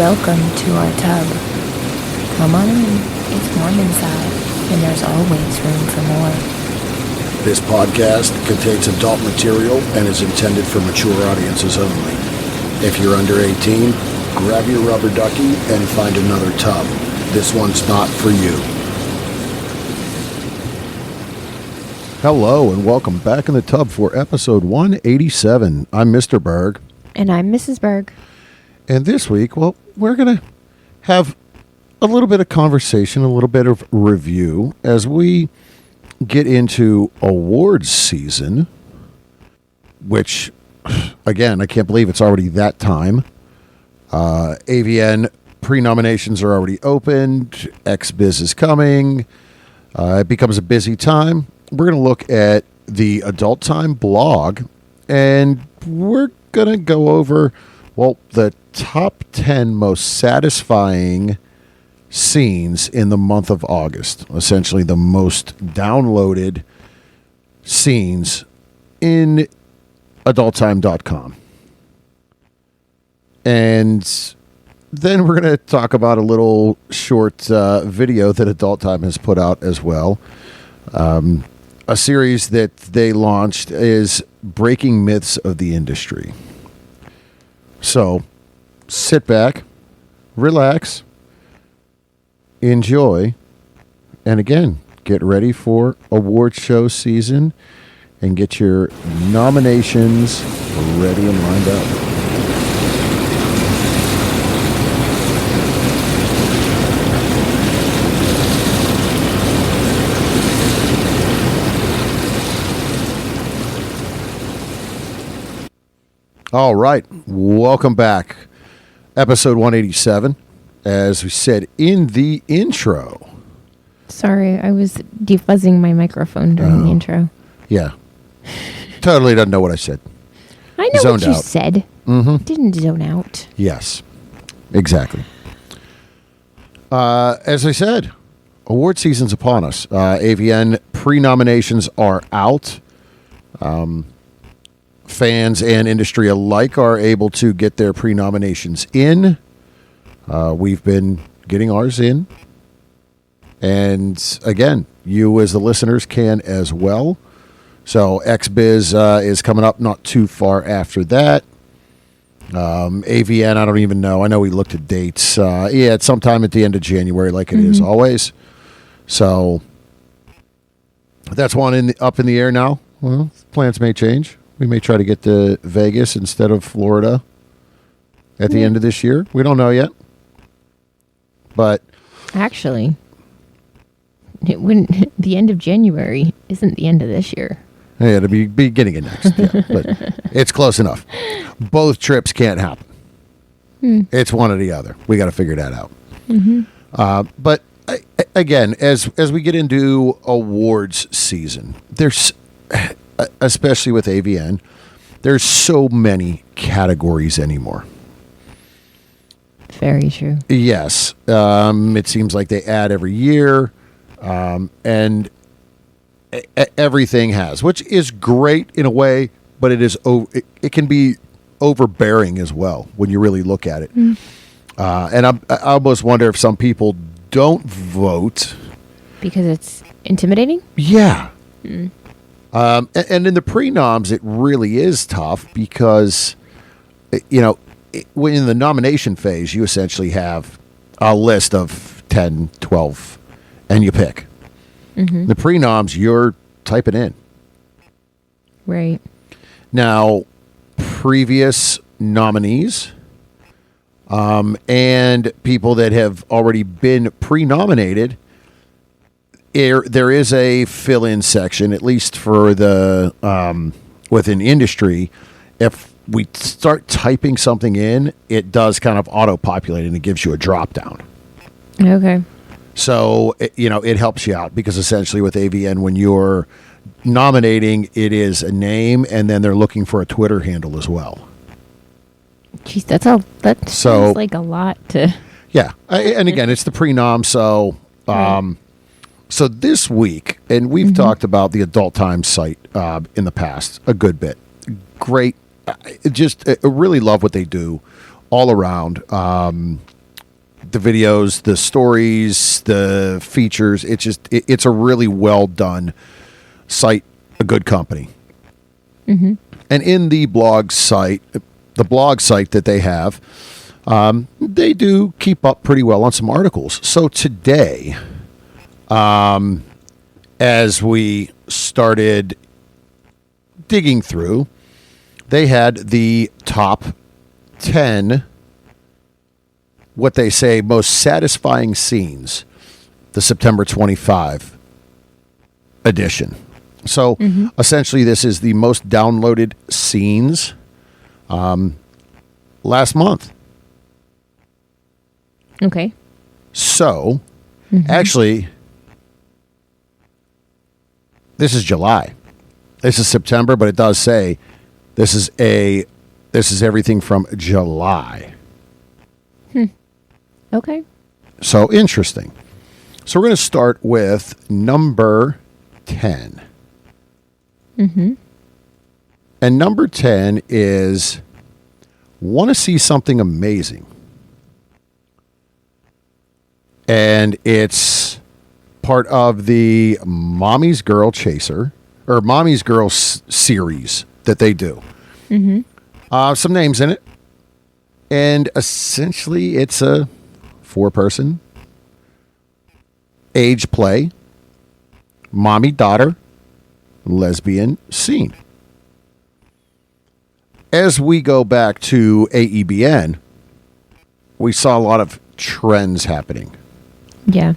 Welcome to our tub. Come on in. It's warm inside, and there's always room for more. This podcast contains adult material and is intended for mature audiences only. If you're under 18, grab your rubber ducky and find another tub. This one's not for you. Hello and welcome back in the tub for episode 187. I'm Mr. Berg. And I'm Mrs. Berg. And this week, we're going to have a little bit of conversation, a little bit of review as we get into awards season, which, again, I can't believe it's already that time. AVN pre-nominations are already opened. XBiz is coming. It becomes a busy time. We're going to look at the Adult Time blog, and we're going to go over, the top 10 most satisfying scenes in the month of August. Essentially, the most downloaded scenes in adulttime.com. And then we're going to talk about a little short video that Adult Time has put out as well. A series that they launched is Breaking Myths of the Industry. So, sit back, relax, enjoy, and again, get ready for award show season and get your nominations ready and lined up. All right, welcome back. Episode 187. As we said in the intro. Sorry, I was defuzzing my microphone during the intro. Yeah. Totally doesn't know what I said. I know Zoned what you out. said. Mm-hmm. Didn't zone out. Yes, exactly. As I said, award season's upon us. AVN pre-nominations are out. Fans and industry alike are able to get their pre-nominations in. We've been getting ours in. And again, you as the listeners can as well. So XBiz is coming up not too far after that. AVN, I don't even know. I know we looked at dates. It's sometime at the end of January like it is always. So that's one up in the air now. Well, plans may change. We may try to get to Vegas instead of Florida at the end of this year. We don't know yet. But Actually, it wouldn't. The end of January isn't the end of this year. yeah, it'll be beginning of next. Yeah, but it's close enough. Both trips can't happen. It's one or the other. We got to figure that out. But again, as we get into awards season, there's, especially with AVN, there's so many categories anymore. Very true. Yes. It seems like they add every year, and everything has, which is great in a way, but it can be overbearing as well when you really look at it. And I almost wonder if some people don't vote Because it's intimidating? Yeah. And in the pre-noms, it really is tough because, when in the nomination phase, you essentially have a list of 10, 12, and you pick. The pre-noms, you're typing in. Right. Now, previous nominees and people that have already been pre-nominated, there is a fill-in section, at least for the within industry. If we start typing something in, it does kind of auto-populate and it gives you a drop-down. Okay. So, it helps you out because essentially with AVN, when you're nominating, it is a name and then they're looking for a Twitter handle as well. Jeez, that sounds like a lot to... Yeah. And again, it's the pre-nom, so... So this week, and we've talked about the Adult Time site in the past a good bit. Great. I really love what they do all around. The videos, the stories, the features. It's a really well done site, a good company. And in the blog site that they have, they do keep up pretty well on some articles. So today, as we started digging through, they had the top 10, what they say, most satisfying scenes, the September 25 edition. So essentially, this is the most downloaded scenes last month. Okay. So, actually, this is July. This is September, but it does say this is everything from July. Okay. So interesting. So we're going to start with number 10. And number 10 is want to see something amazing. And it's part of the Mommy's Girl Chaser, or Mommy's Girl series that they do. Some names in it. And essentially, it's a 4-person age play, mommy-daughter, lesbian scene. As we go back to AEBN, we saw a lot of trends happening. Yeah.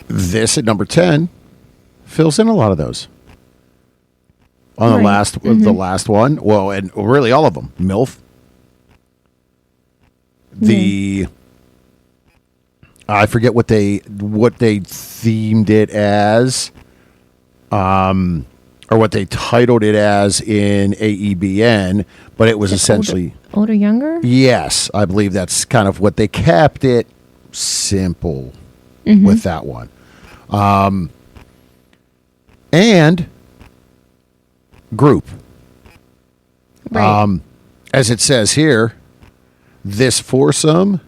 This at number 10 fills in a lot of those. On the Right. last one, well, and really all of them, MILF. I forget what they themed it as, or what they titled it as in AEBN, but it was essentially Older, younger? yes, I believe that's kind of what they kept it simple with that one. And group. Right. As it says here, this foursome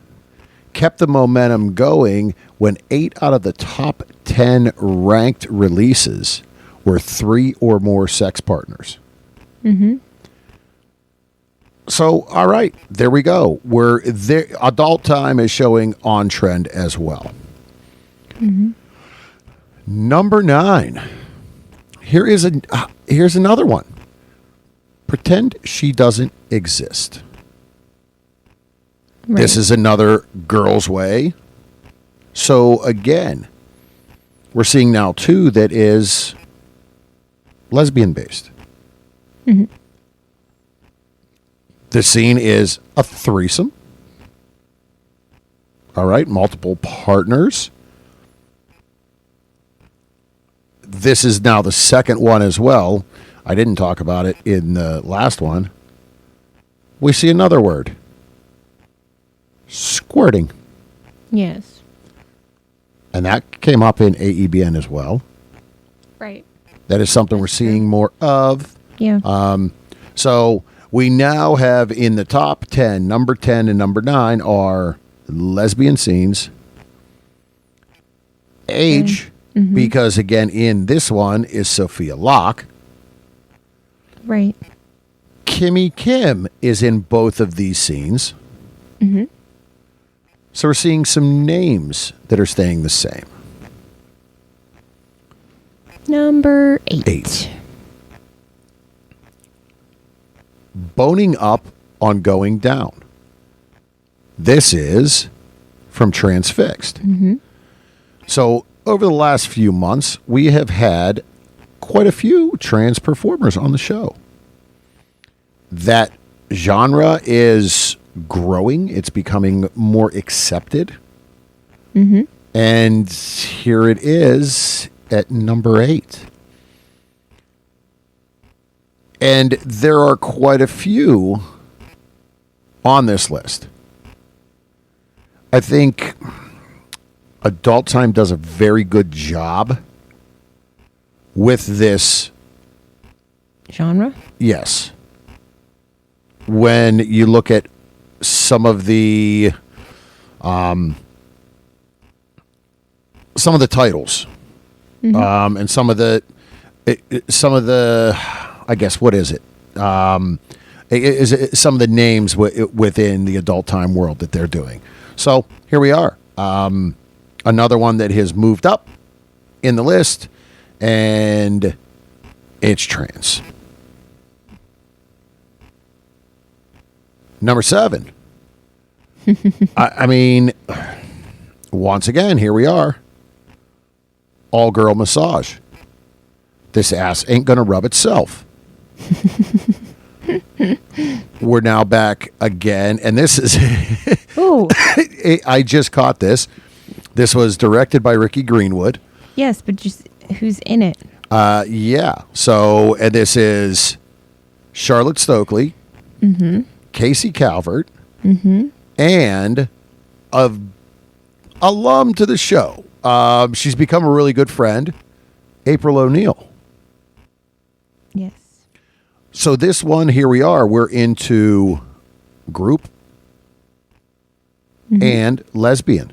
kept the momentum going when 8 out of the top 10 ranked releases were 3 or more sex partners. So, all right, there we go. We're there. Adult Time is showing on trend as well. Number 9. Here's another one. Pretend she doesn't exist. Right. This is another girl's way. So again, we're seeing now too that is lesbian based. The scene is a threesome. All right, multiple partners. This is now the second one as well. I didn't talk about it in the last one. We see another word. Squirting. Yes. And that came up in AEBN as well. Right. That is something we're seeing more of. Yeah. So we now have in the top 10, number 10 and number 9 are lesbian scenes. Age, because again, in this one is Sophia Locke. Right. Kimmy Kim is in both of these scenes. So we're seeing some names that are staying the same. Number 8. 8. Boning up on going down. This is from Transfixed. So over the last few months, we have had quite a few trans performers on the show. That genre is growing. It's becoming more accepted. And here it is at number 8. And there are quite a few on this list. I think Adult Time does a very good job with this. Genre? Yes. when you look at some of the titles, and some of the I guess, what is it? Is it some of the names within the adult time world that they're doing. So here we are. Another one that has moved up in the list, and it's trans. Number 7. I mean, once again, here we are. All girl massage. This ass ain't gonna rub itself. We're now back again, and this is Ooh. I just caught this. This was directed by Ricky Greenwood. Yes, but just who's in it? Yeah. So, and this is Charlotte Stokely, Casey Calvert, and a alum to the show. She's become a really good friend, April O'Neil. Yes. So this one, here we are. We're into group and lesbian.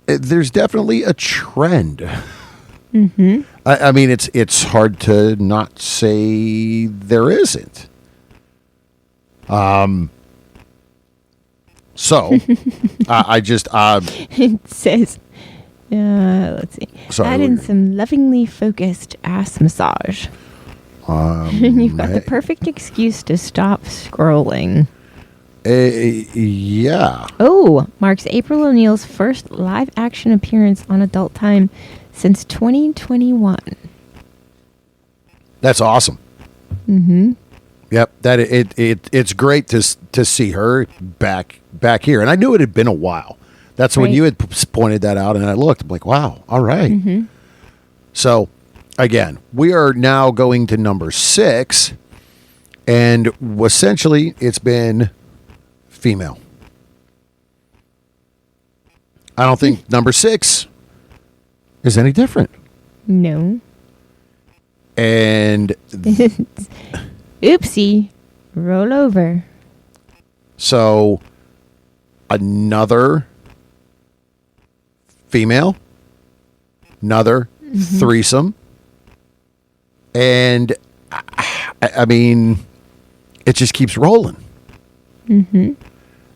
There's definitely a trend. I mean, it's hard to not say there isn't. So I just It says, let's see. Sorry, Add in some lovingly focused ass massage. You've got the perfect excuse to stop scrolling. yeah. Oh, marks April O'Neil's first live action appearance on Adult Time since 2021. That's awesome. Yep, that it's great to see her back here, and I knew it had been a while. That's when Right. you had pointed that out, and I looked. I'm like, wow, all right. So, again, we are now going to number 6, and essentially, it's been female. I don't think number 6 is any different, No. and Oopsie. Roll over. so another female, another threesome, and I mean, it just keeps rolling.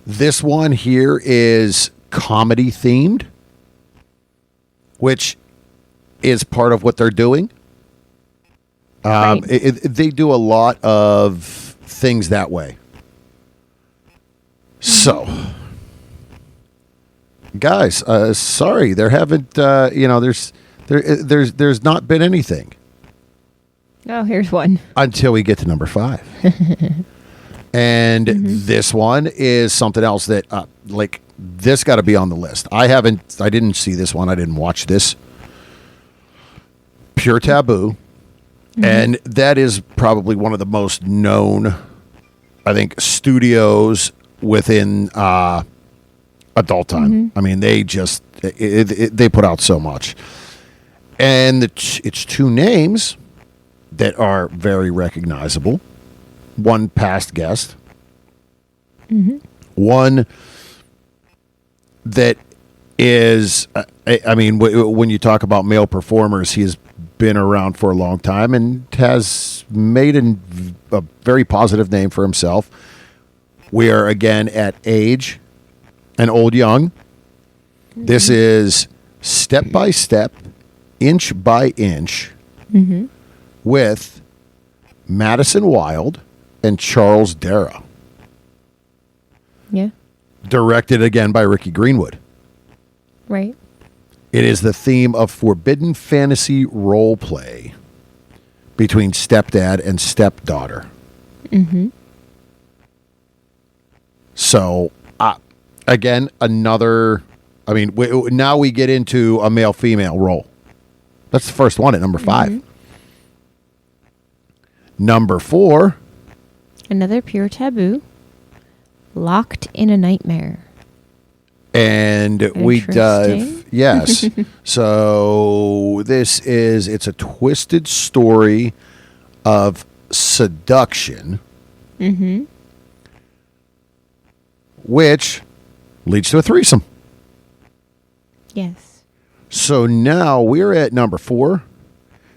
This one here is comedy themed, which is part of what they're doing. Right. They do a lot of things that way. So, guys, sorry, there haven't. There's not been anything Oh, here's one. until we get to number 5, and this one is something else that like this got to be on the list. I didn't see this one. I didn't watch this. Pure Taboo. And that is probably one of the most known, I think, studios within adult time. I mean, they just they put out so much, and it's 2 names that are very recognizable. One past guest, one that is. I mean, when you talk about male performers, he's been around for a long time and has made a very positive name for himself. We are again at Age and Old Young. This is Step by Step, Inch by Inch, with Madison Wilde and Charles Dara. Yeah. Directed again by Ricky Greenwood. Right. It is the theme of forbidden fantasy role play between stepdad and stepdaughter. So, again, another. I mean, now we get into a male-female role. That's the first one at number 5. Number 4. Another Pure Taboo. Locked in a Nightmare. And we dive, Interesting. yes. So it's a twisted story of seduction Mm-hmm. Which leads to a threesome. Yes. So now we're at number 4,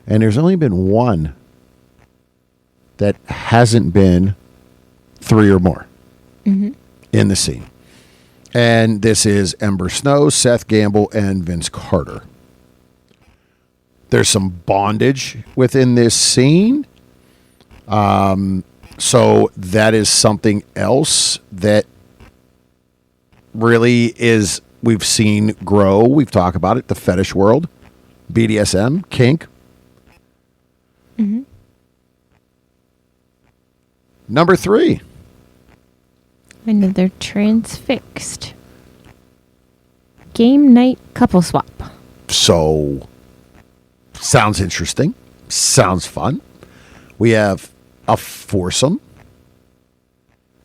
and there's only been one that hasn't been 3 or more in the scene. And this is Ember Snow, Seth Gamble, and Vince Carter. There's some bondage within this scene. So that is something else that really is we've seen grow. We've talked about it, the fetish world, BDSM, kink. Mm-hmm. Number 3. Another transfixed. Game night couple swap. So, sounds interesting. Sounds fun. We have a foursome.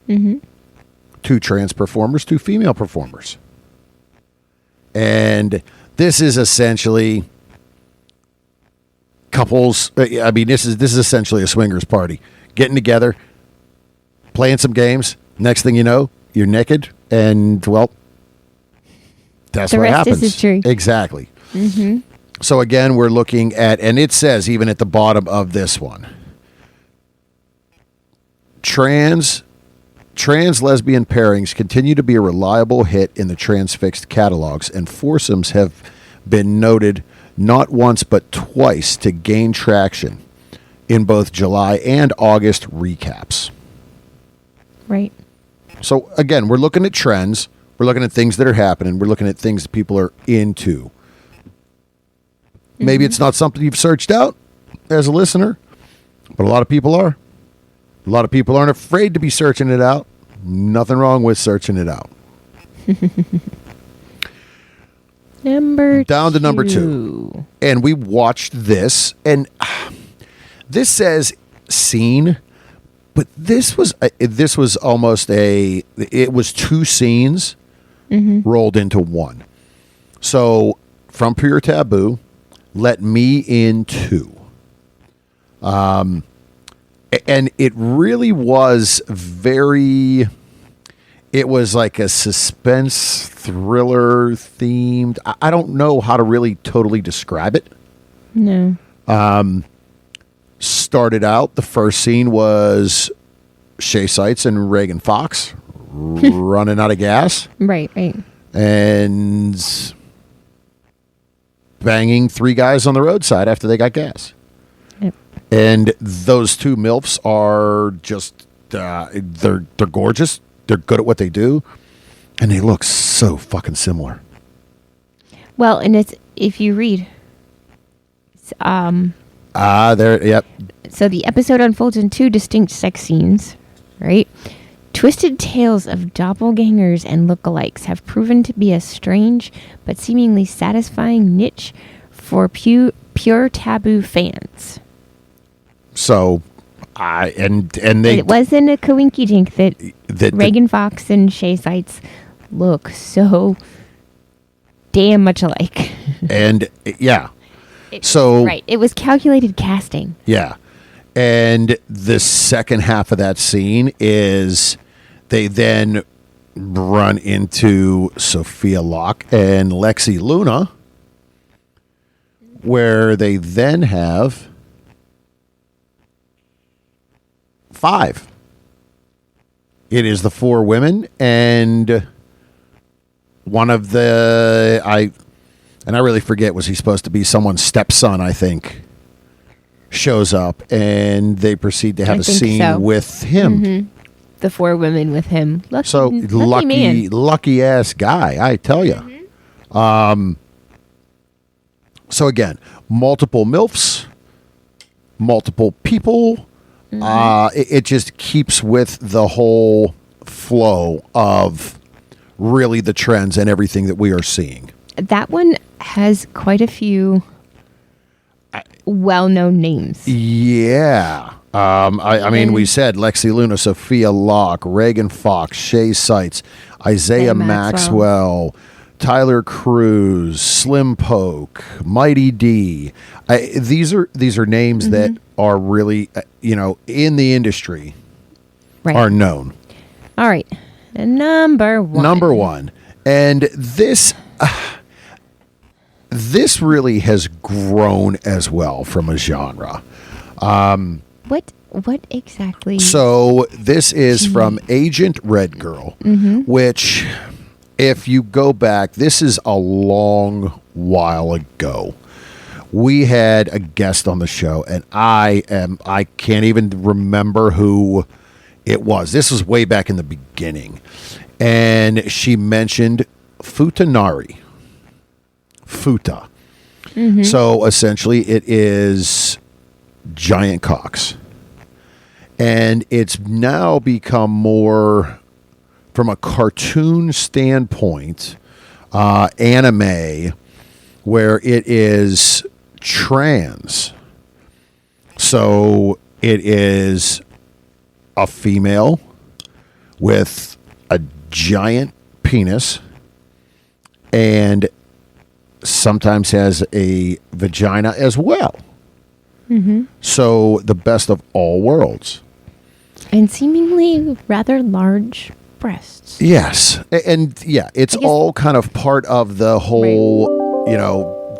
Mm-hmm. 2 trans performers, 2 female performers. And this is essentially couples. I mean, this is essentially a swingers party. Getting together, playing some games. Next thing you know, you're naked, and well, that's The what rest happens. is history. Exactly. Mm-hmm. So again, we're looking at, and it says even at the bottom of this one, trans lesbian pairings continue to be a reliable hit in the transfixed catalogs, and foursomes have been noted not once but twice to gain traction in both July and August recaps. Right. So again, we're looking at trends. We're looking at things that are happening. We're looking at things that people are into. Maybe it's not something you've searched out as a listener, but a lot of people are. A lot of people aren't afraid to be searching it out. Nothing wrong with searching it out. Down to number 2. And we watched this, and this says scene, but this was almost it was 2 scenes rolled into one. So from Pure Taboo, Let Me In Too. And it really was it was like a suspense thriller themed. I don't know how to really totally describe it. No. Started out, the first scene was Shay Seitz and Reagan Fox running out of gas. Right. And banging 3 guys on the roadside after they got gas. Yep. And those 2 MILFs are just, they're gorgeous. They're good at what they do. And they look so fucking similar. Well, and it's, if you read, Yep. so the episode unfolds in 2 distinct sex scenes, right? Twisted tales of doppelgangers and lookalikes have proven to be a strange but seemingly satisfying niche for pure taboo fans. So, it wasn't a coinky dink that Reagan Fox and Shay Seitz look so damn much alike. And yeah. So right, it was calculated casting. Yeah. And the second half of that scene is they then run into Sophia Locke and Lexi Luna, where they then have 5. It is the 4 women, and one of the I really forget, was he supposed to be someone's stepson, I think, shows up, and they proceed to have a scene with him. Mm-hmm. The 4 women with him. Lucky ass guy, I tell you. Mm-hmm. So again, multiple MILFs, multiple people. It just keeps with the whole flow of really the trends and everything that we are seeing. That one has quite a few well-known names. Yeah. I mean, we said Lexi Luna, Sophia Locke, Reagan Fox, Shay Seitz, Isaiah Maxwell, Tyler Cruz, Slim Poke, Mighty D. These are names that are really, in the industry, Right. are known. All right. Number one. Number one. And this really has grown as well from a genre. What exactly? So this is from Agent Red Girl, which, if you go back, this is a long while ago. We had a guest on the show, and I can't even remember who it was. This was way back in the beginning. And she mentioned Futanari. Futa. So essentially it is giant cocks. And it's now become more, from a cartoon standpoint, anime, where it is trans. So it is a female with a giant penis and sometimes has a vagina as well. So the best of all worlds. And seemingly rather large breasts. Yes. And yeah, it's all kind of part of the whole,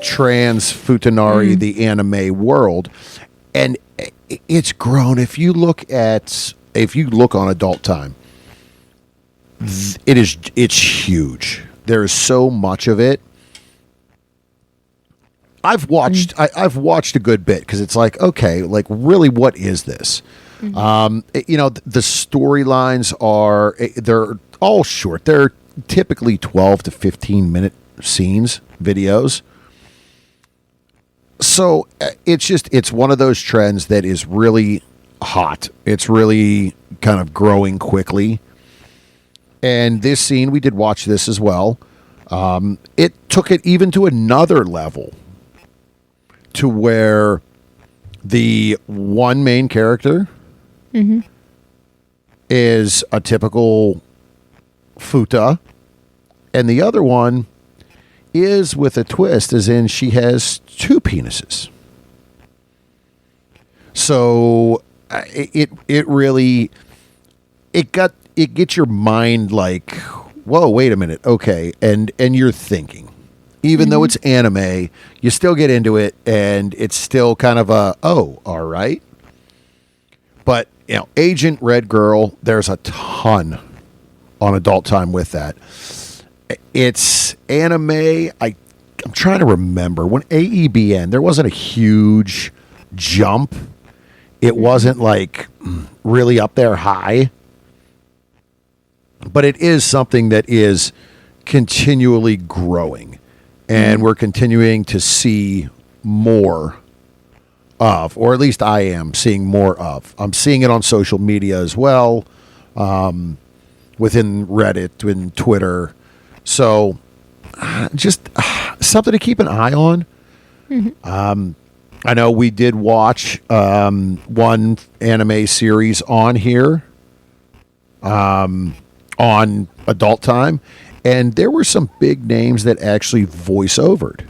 trans Futanari, the anime world. And it's grown. If you look on Adult Time, it's huge. There is so much of it. I've watched a good bit because it's like, okay, like really, what is this? The storylines they're all short. They're typically 12 to 15 minute videos. So it's one of those trends that is really hot. It's really kind of growing quickly. And this scene, we did watch this as well. It took it even to another level, to where the one main character is a typical futa, and the other one is with a twist, as in she has two penises. So it really gets your mind like, whoa, wait a minute, okay, and you're thinking. Even though it's anime, you still get into it, and it's still kind of all right. But, Agent Red Girl, there's a ton on Adult Time with that. It's anime. I'm trying to remember. When AEBN, there wasn't a huge jump. It wasn't, like, really up there high. But it is something that is continually growing. And we're continuing to see more of, or at least I am seeing more of. I'm seeing it on social media as well, within Reddit and Twitter. So just something to keep an eye on. I know we did watch one anime series on here, on Adult Time. And there were some big names that actually voice-overed.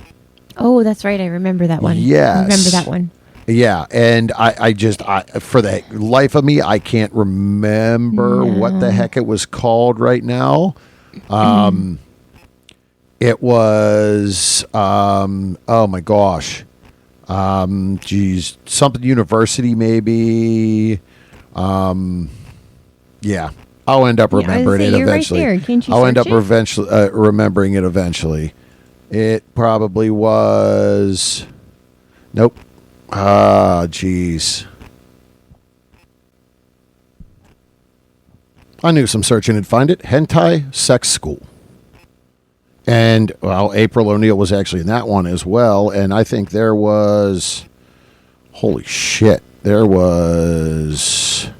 Oh, that's right. I remember that one. Yes. I remember that one. Yeah, and I for the life of me, I can't remember what the heck it was called right now. It was, oh my gosh. Something University maybe. Yeah. I'll end up remembering it eventually. Right there. Can't you I'll end up search it? remembering it eventually. It probably was. Nope. Jeez. I knew some searching and find it. Hentai Sex School. And, well, April O'Neil was actually in that one as well. And I think there was. Holy shit. There was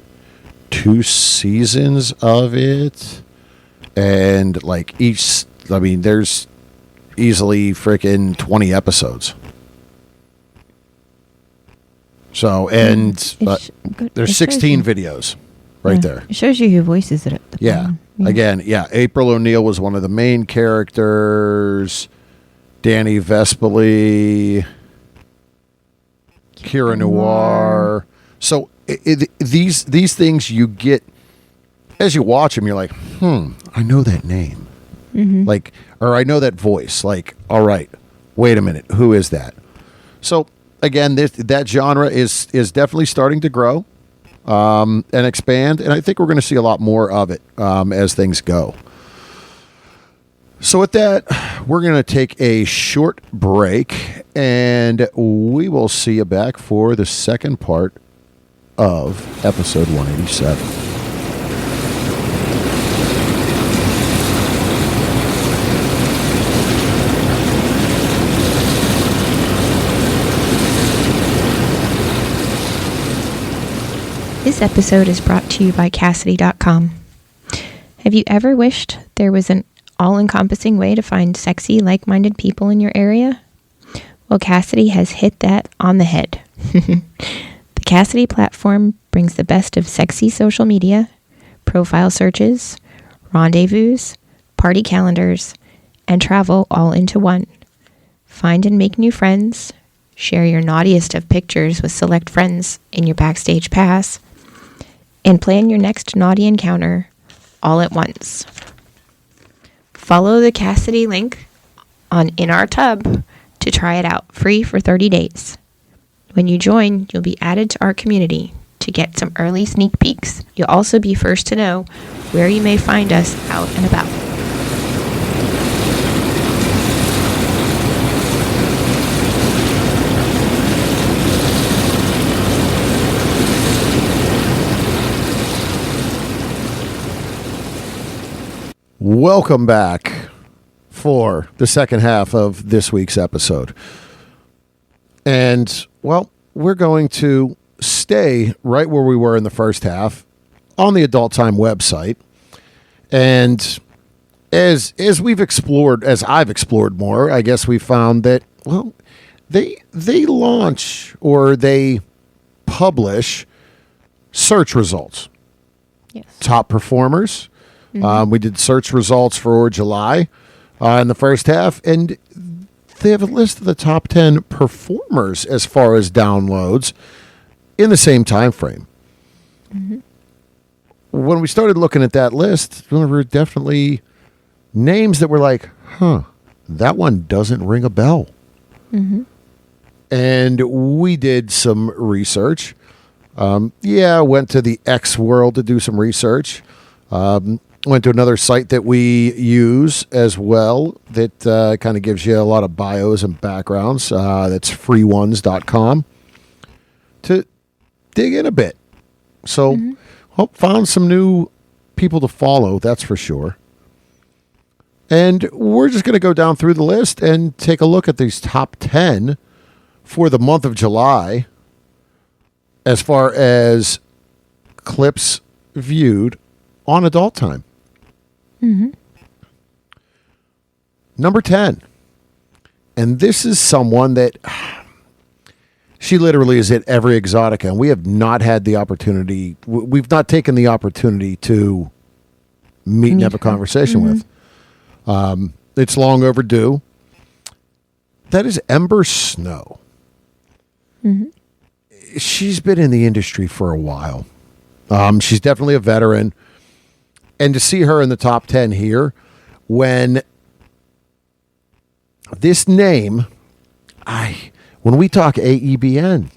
2 seasons of it, and like there's easily freaking 20 episodes. So, and there's 16 videos right there. It shows you who voices it at the bottom. Again, April O'Neil was one of the main characters. Danny Vespoli, Kira Noir. So these things you get as you watch them, you're like, I know that name. Like, or I know that voice. Like, all right, wait a minute, who is that? So again, that genre is definitely starting to grow and expand, and I think we're going to see a lot more of it as things go. So with that, we're going to take a short break, and we will see you back for the second part of episode 187. This episode is brought to you by Kasidie.com. Have you ever wished there was an all-encompassing way to find sexy, like-minded people in your area? Well, Kasidie has hit that on the head. The Kasidie platform brings the best of sexy social media, profile searches, rendezvous, party calendars, and travel all into one. Find and make new friends, share your naughtiest of pictures with select friends in your Backstage Pass, and plan your next naughty encounter all at once. Follow the Kasidie link in our tub to try it out free for 30 days. When you join, you'll be added to our community to get some early sneak peeks. You'll also be first to know where you may find us out and about. Welcome back for the second half of this week's episode. And, well, we're going to stay right where we were in the first half on the Adult Time website. And as we've explored, as I've explored more, I guess we found that, well, they launch or they publish search results. Yes. Top performers. We did search results for July in the first half, and they have a list of the top 10 performers as far as downloads in the same time frame. When we started looking at that list, there were definitely names that were like, that one doesn't ring a bell. And we did some research. Went to the X World to do some research. Went to another site that we use as well that kind of gives you a lot of bios and backgrounds. That's freeones.com to dig in a bit. So found some new people to follow, that's for sure. And we're just going to go down through the list and take a look at these top 10 for the month of July as far as clips viewed on Adult Time. Number 10. And this is someone that she literally is at every Exotica, and we have not had the opportunity. We've not taken the opportunity to meet and have a conversation with. It's long overdue. That is Ember Snow. She's been in the industry for a while. She's definitely a veteran. And to see her in the top 10 here, when this name, when we talk AEBN,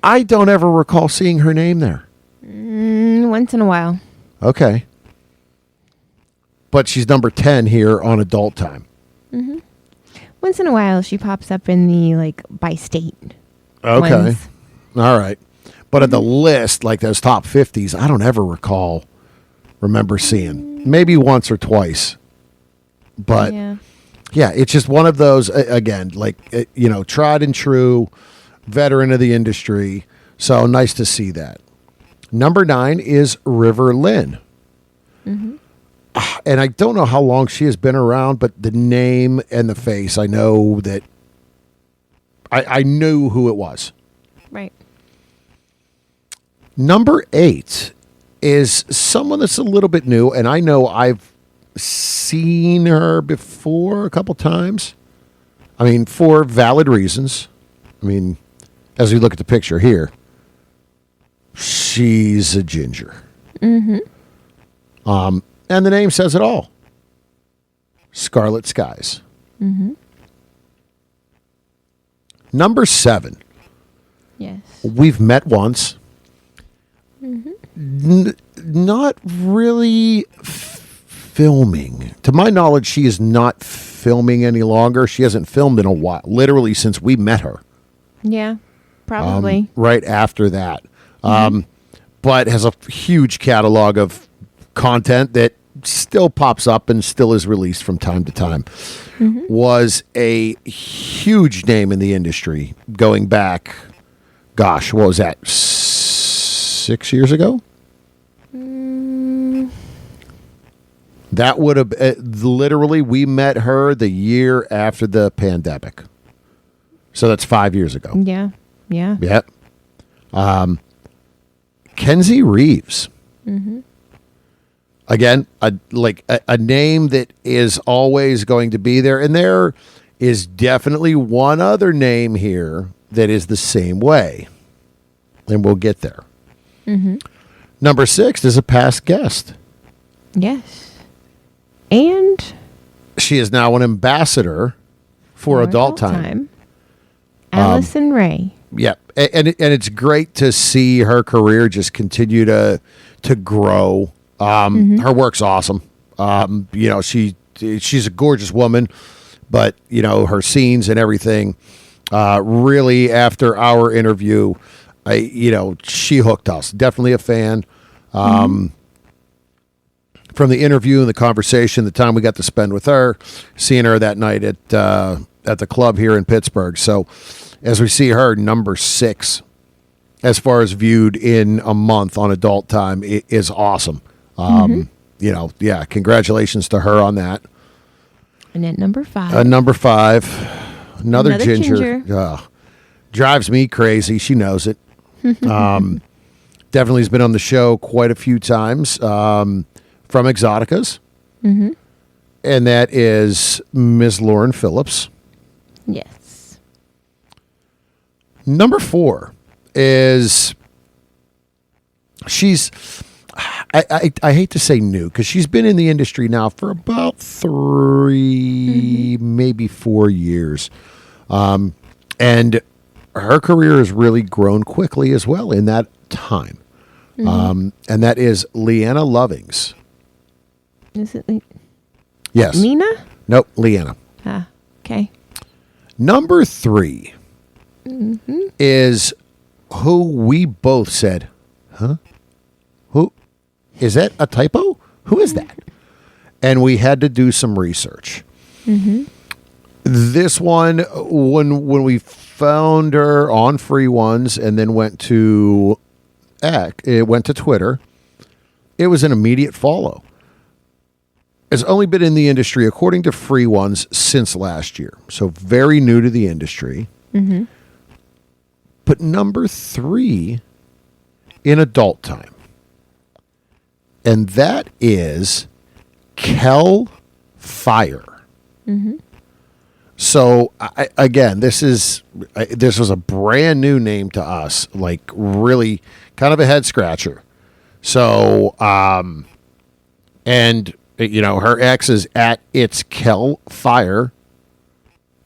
I don't ever recall seeing her name there. Once in a while. Okay. But she's number 10 here on Adult Time. Once in a while, she pops up in the, by state. Okay. ones. All right. But at the list, like those top 50s, I don't ever remember seeing. Maybe once or twice. But yeah, it's just one of those, again, tried and true, veteran of the industry. So nice to see that. Number 9 is River Lynn. And I don't know how long she has been around, but the name and the face, I know that I knew who it was. Right. Number 8 is someone that's a little bit new, and I know I've seen her before a couple times. I mean, for valid reasons. I mean, as we look at the picture here, she's a ginger. And the name says it all. Scarlet Skies. Number 7. Yes. We've met once. Not really filming. To my knowledge, she is not filming any longer. She hasn't filmed in a while, literally since we met her. Yeah, probably. Right after that. But has a huge catalog of content that still pops up and still is released from time to time. Was a huge name in the industry going back, gosh, what was that, 6 years ago? That would have literally, we met her the year after the pandemic. So that's 5 years ago. Yeah. Yeah. Yep. Kenzie Reeves. Again, a name that is always going to be there. And there is definitely one other name here that is the same way. And we'll get there. Number 6 is a past guest. Yes. And She is now an ambassador for Adult Time. Allison Ray. Yep. And it's great to see her career just continue to grow. Her work's awesome. She's a gorgeous woman, but her scenes and everything, really after our interview, she hooked us. Definitely a fan. From the interview and the conversation, the time we got to spend with her, seeing her that night at the club here in Pittsburgh. So as we see her, number 6, as far as viewed in a month on Adult Time, it is awesome. Congratulations to her on that. And at number 5. Number 5, another ginger. ginger. Drives me crazy. She knows it. Definitely has been on the show quite a few times from Exoticas. And that is Ms. Lauren Phillips. Yes. Number 4 is I hate to say new because she's been in the industry now for about 3, maybe 4 years. And her career has really grown quickly as well in that time. And that is Leanna Lovings. Is it Yes. Lena? Nope, Leanna. Ah, okay. Number 3 is who we both said, huh? Who? Is that a typo? Who is that? And we had to do some research. This one, when we found her on Free Ones and then went to Twitter, it was an immediate follow. Has only been in the industry, according to Free Ones, since last year. So very new to the industry. But number 3 in Adult Time. And that is Kel Fire. So again, this was a brand new name to us, like really kind of a head scratcher. So, and her ex is at It's Kel Fire,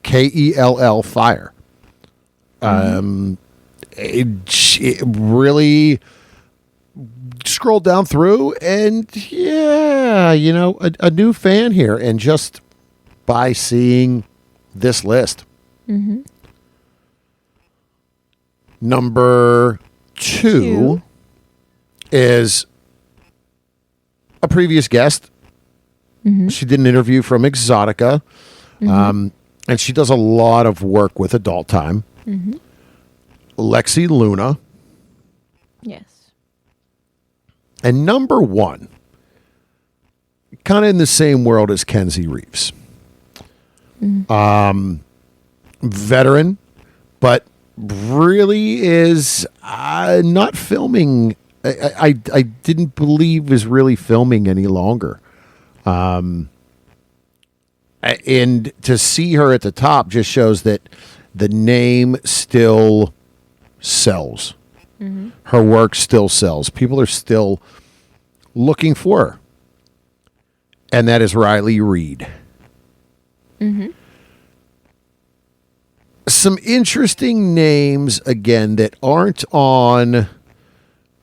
Kell Fire. It really scrolled down through, and a new fan here, and just by seeing this list. Number 2 is a previous guest. She did an interview from Exotica, and she does a lot of work with Adult Time. Lexi Luna. Yes. And number 1, kind of in the same world as Kenzie Reeves. Veteran, but really is not filming. I didn't believe is really filming any longer. And to see her at the top just shows that the name still sells. Her work still sells. People are still looking for her. And that is Riley Reid. Some interesting names again that aren't on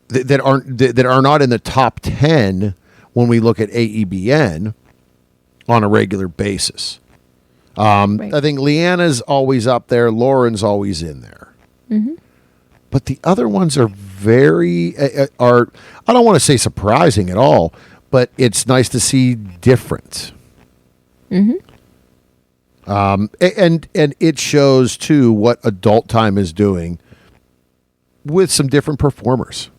that are not in the top 10 when we look at AEBN on a regular basis. Right. I think Leanna's always up there. Lauren's always in there. But the other ones are very are I don't want to say surprising at all, but it's nice to see different. And it shows too what Adult Time is doing with some different performers.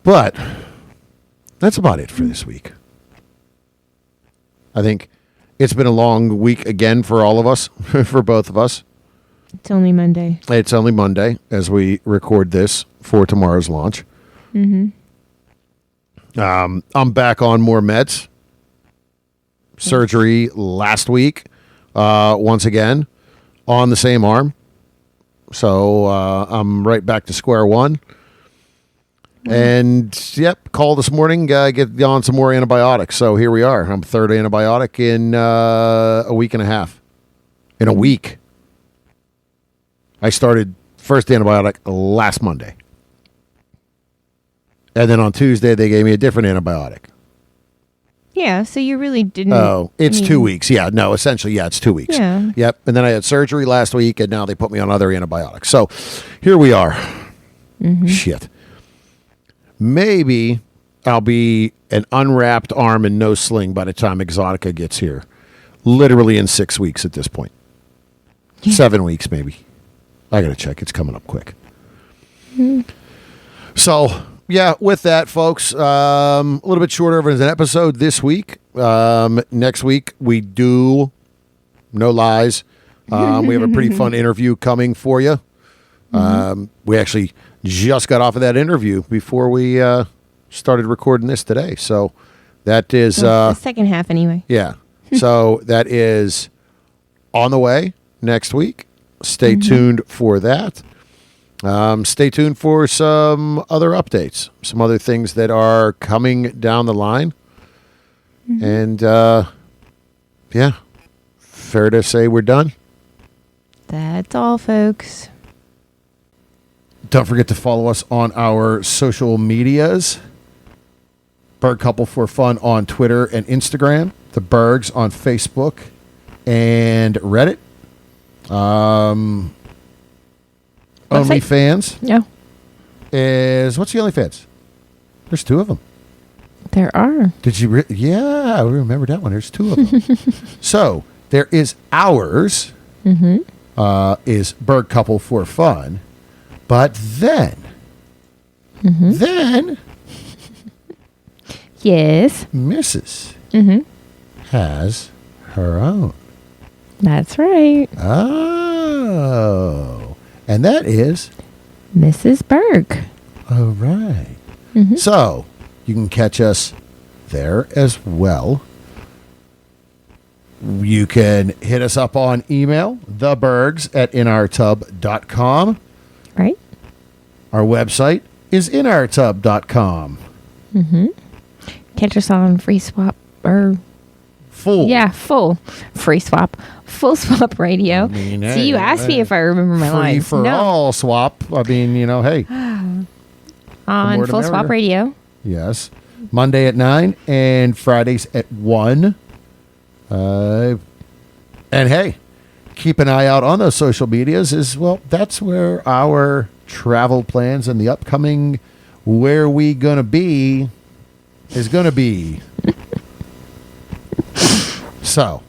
But that's about it for this week. I think it's been a long week again for all of us, for both of us. It's only Monday. It's only Monday as we record this for tomorrow's launch. I'm back on more meds. Surgery last week, once again, on the same arm. So I'm right back to square one. And, yep, call this morning, get on some more antibiotics. So here we are. I'm third antibiotic in a week and a half. In a week. I started first antibiotic last Monday. And then on Tuesday, they gave me a different antibiotic. Yeah, so you really didn't. Oh, it's I mean, 2 weeks. Yeah, no, essentially, yeah, it's 2 weeks. Yeah. Yep. And then I had surgery last week, and now they put me on other antibiotics. So here we are. Shit. Maybe I'll be an unwrapped arm and no sling by the time Exotica gets here. Literally in 6 weeks at this point. 7 weeks, maybe. I got to check. It's coming up quick. So, yeah, with that, folks, a little bit shorter of an episode this week. Next week, we do, no lies, we have a pretty fun interview coming for you. We actually just got off of that interview before we started recording this today. So that is... the second half, anyway. Yeah. So that is on the way next week. Stay tuned for that. Stay tuned for some other updates, some other things that are coming down the line. And, yeah, fair to say we're done. That's all, folks. Don't forget to follow us on our social medias. Berg Couple for Fun on Twitter and Instagram. The Bergs on Facebook and Reddit. OnlyFans Yeah, is... What's the OnlyFans? There's 2 of them. there are. Did you... yeah, I remember that one. There's 2 of them. So, there is ours. Is Berg Couple for Fun. But then... Then... Yes. Mrs. has her own. That's right. Oh. And that is... Mrs. Berg. All right. So, you can catch us there as well. You can hit us up on email, thebergs@inourtub.com. Right? Our website is inourtub.com. Catch us on Free Swap or... Full. Yeah, full Free Swap. Full Swap Radio. I mean, See, you asked me if I remember my Free lines. for all swap. I mean, you know, hey. On more the Full Swap merrier. Radio. Yes. Monday at 9 and Fridays at 1. And hey, keep an eye out on those social medias as well. That's where our travel plans and the upcoming where we gonna be is gonna be. So,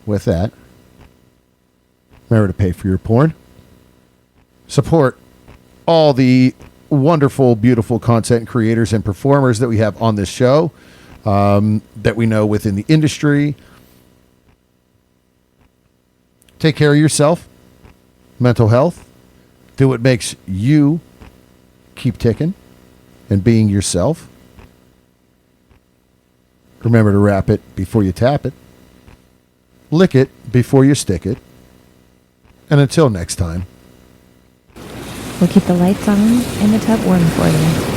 with that, remember to pay for your porn. Support all the wonderful, beautiful content creators and performers that we have on this show, that we know within the industry. Take care of yourself, mental health. Do what makes you keep ticking and being yourself. Remember to wrap it before you tap it. Lick it before you stick it. And until next time, We'll keep the lights on and the tub warm for you.